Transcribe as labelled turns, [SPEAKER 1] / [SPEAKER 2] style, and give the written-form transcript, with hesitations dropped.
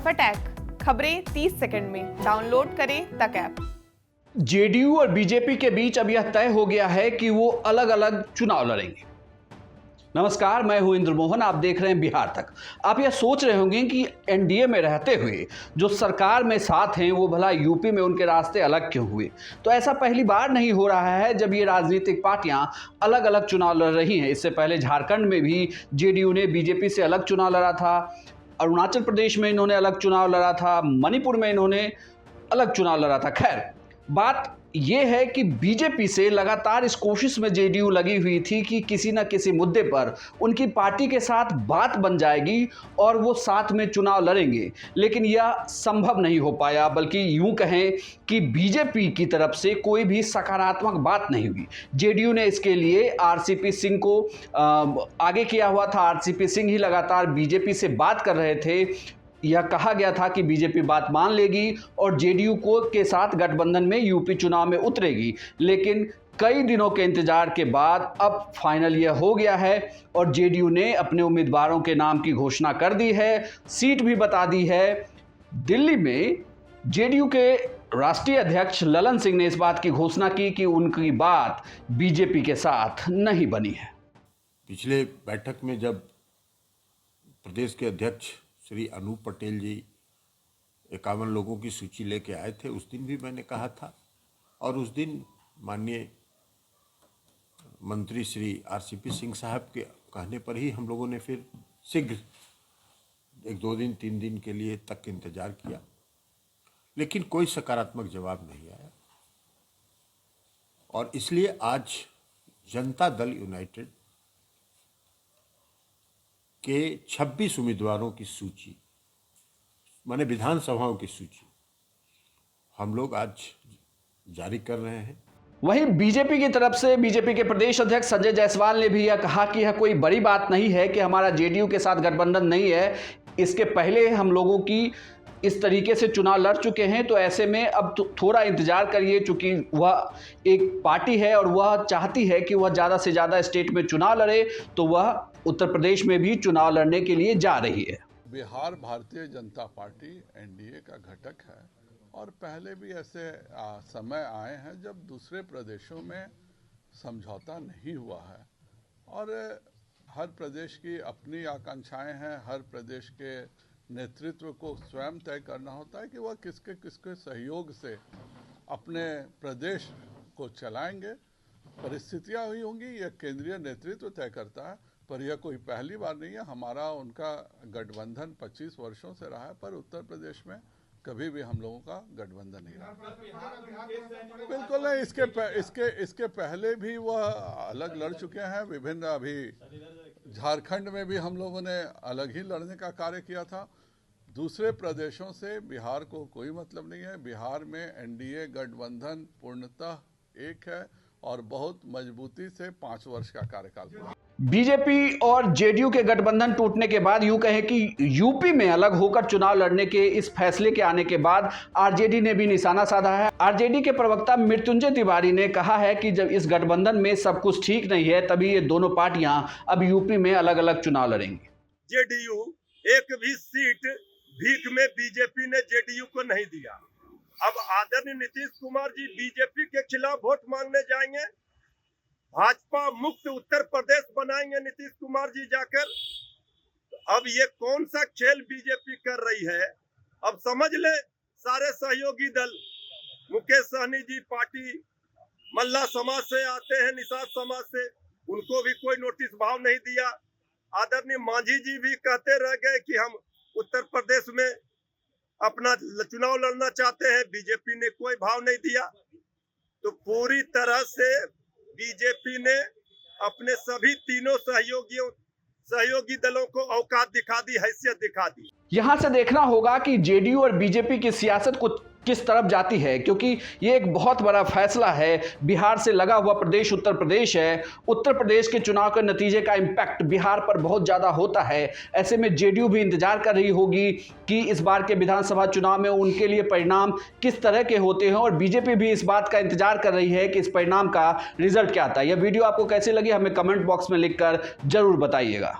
[SPEAKER 1] फटाक खबरें 30 सेकंड में डाउनलोड करें तक ऐप।
[SPEAKER 2] जेडीयू और बीजेपी के बीच अब यह तय हो गया है कि वो अलग अलग चुनाव लड़ेंगे। नमस्कार, मैं हूं इंद्र मोहन, आप देख रहे हैं बिहार तक। आप यह सोच रहे होंगे कि एनडीए में रहते हुए जो सरकार में साथ हैं वो भला यूपी में उनके रास्ते अलग क्यों हुए। तो ऐसा पहली बार नहीं हो रहा है जब ये राजनीतिक पार्टियां अलग अलग चुनाव लड़ रही हैं। इससे पहले झारखंड में भी जेडीयू ने बीजेपी से अलग चुनाव लड़ा था, अरुणाचल प्रदेश में इन्होंने अलग चुनाव लड़ा था, मणिपुर में इन्होंने अलग चुनाव लड़ा था। खैर, बात यह है कि बीजेपी से लगातार इस कोशिश में जेडीयू लगी हुई थी कि किसी न किसी मुद्दे पर उनकी पार्टी के साथ बात बन जाएगी और वो साथ में चुनाव लड़ेंगे, लेकिन यह संभव नहीं हो पाया। बल्कि यूं कहें कि बीजेपी की तरफ से कोई भी सकारात्मक बात नहीं हुई। जेडीयू ने इसके लिए आरसीपी सिंह को आगे किया हुआ था। आरसीपी सिंह ही लगातार बीजेपी से बात कर रहे थे। यह कहा गया था कि बीजेपी बात मान लेगी और जेडीयू को के साथ गठबंधन में यूपी चुनाव में उतरेगी। लेकिन कई दिनों के इंतजार के बाद अब फाइनल यह हो गया है और जेडीयू ने अपने उम्मीदवारों के नाम की घोषणा कर दी है, सीट भी बता दी है। दिल्ली में जेडीयू के राष्ट्रीय अध्यक्ष ललन सिंह ने इस बात की घोषणा की कि उनकी बात बीजेपी के साथ नहीं बनी है।
[SPEAKER 3] पिछले बैठक में जब प्रदेश के अध्यक्ष श्री अनूप पटेल जी 51 लोगों की सूची लेके आए थे, उस दिन भी मैंने कहा था और उस दिन माननीय मंत्री श्री आरसीपी सिंह साहब के कहने पर ही हम लोगों ने फिर शीघ्र 1-2 दिन 3 दिन के लिए तक इंतजार किया, लेकिन कोई सकारात्मक जवाब नहीं आया। और इसलिए आज जनता दल यूनाइटेड के 26 उम्मीदवारों की सूची, माने विधानसभाओं की सूची, हम लोग आज जारी कर रहे हैं।
[SPEAKER 2] वहीं बीजेपी की तरफ से बीजेपी के प्रदेश अध्यक्ष संजय जायसवाल ने भी यह कहा कि यह कोई बड़ी बात नहीं है कि हमारा जेडीयू के साथ गठबंधन नहीं है। इसके पहले हम लोगों की इस तरीके से चुनाव लड़ चुके हैं, तो ऐसे में अब थोड़ा इंतजार करिए। चूंकि वह एक पार्टी है और वह चाहती है कि वह ज़्यादा से ज़्यादा स्टेट में चुनाव लड़े, तो वह उत्तर प्रदेश में भी चुनाव लड़ने के लिए जा रही है।
[SPEAKER 4] बिहार भारतीय जनता पार्टी एनडीए का घटक है और पहले भी ऐसे समय आए हैं जब दूसरे प्रदेशों में समझौता नहीं हुआ है और हर प्रदेश की अपनी आकांक्षाएं हैं। हर प्रदेश के नेतृत्व को स्वयं तय करना होता है कि वह किसके किसके सहयोग से अपने प्रदेश को चलाएंगे। परिस्थितियां हुई होंगी, यह केंद्रीय नेतृत्व तय करता है, पर यह कोई पहली बार नहीं है। हमारा उनका गठबंधन 25 वर्षों से रहा है, पर उत्तर प्रदेश में कभी भी हम लोगों का गठबंधन नहीं रहा। बिल्कुल नहीं, इसके पहले भी वह अलग लड़ चुके हैं विभिन्न। अभी झारखंड में भी हम लोगों ने अलग ही लड़ने का कार्य किया था। दूसरे प्रदेशों से बिहार को कोई मतलब नहीं है। बिहार में एनडीए गठबंधन पूर्णतः एक है और बहुत मजबूती से 5 वर्ष का कार्यकाल पूरा।
[SPEAKER 2] बीजेपी और जेडीयू के गठबंधन टूटने के बाद यूं कहें कि यूपी में अलग होकर चुनाव लड़ने के इस फैसले के आने के बाद आरजेडी ने भी निशाना साधा है। आरजेडी के प्रवक्ता मृत्युंजय तिवारी ने कहा है कि जब इस गठबंधन में सब कुछ ठीक नहीं है, तभी ये दोनों पार्टियां अब यूपी में अलग अलग चुनाव लड़ेंगी।
[SPEAKER 5] जेडीयू एक भी सीट भीख में बीजेपी ने जेडीयू को नहीं दिया। अब आदरणीय नीतीश कुमार जी बीजेपी के खिलाफ वोट मांगने जाएंगे, भाजपा मुक्त उत्तर प्रदेश बनाएंगे नीतीश कुमार जी जाकर। अब ये कौन सा खेल बीजेपी कर रही है, अब समझ ले। सारे सहयोगी दल, मुकेश सहनी जी पार्टी मल्ला समाज से आते हैं, निषाद समाज से, उनको भी कोई नोटिस भाव नहीं दिया। आदरणीय मांझी जी भी कहते रह गए कि हम उत्तर प्रदेश में अपना चुनाव लड़ना चाहते हैं, बीजेपी ने कोई भाव नहीं दिया। तो पूरी तरह से बीजेपी ने अपने सभी तीनों सहयोगी दलों को औकात दिखा दी, हैसियत दिखा दी।
[SPEAKER 2] यहां से देखना होगा कि जेडीयू और बीजेपी की सियासत को किस तरफ जाती है, क्योंकि ये एक बहुत बड़ा फैसला है। बिहार से लगा हुआ प्रदेश उत्तर प्रदेश है। उत्तर प्रदेश के चुनाव के नतीजे का इम्पैक्ट बिहार पर बहुत ज़्यादा होता है। ऐसे में जेडीयू भी इंतजार कर रही होगी कि इस बार के विधानसभा चुनाव में उनके लिए परिणाम किस तरह के होते हैं, और बीजेपी भी इस बात का इंतजार कर रही है कि इस परिणाम का रिजल्ट क्या आता है। यह वीडियो आपको कैसी लगी हमें कमेंट बॉक्स में लिखकर जरूर बताइएगा।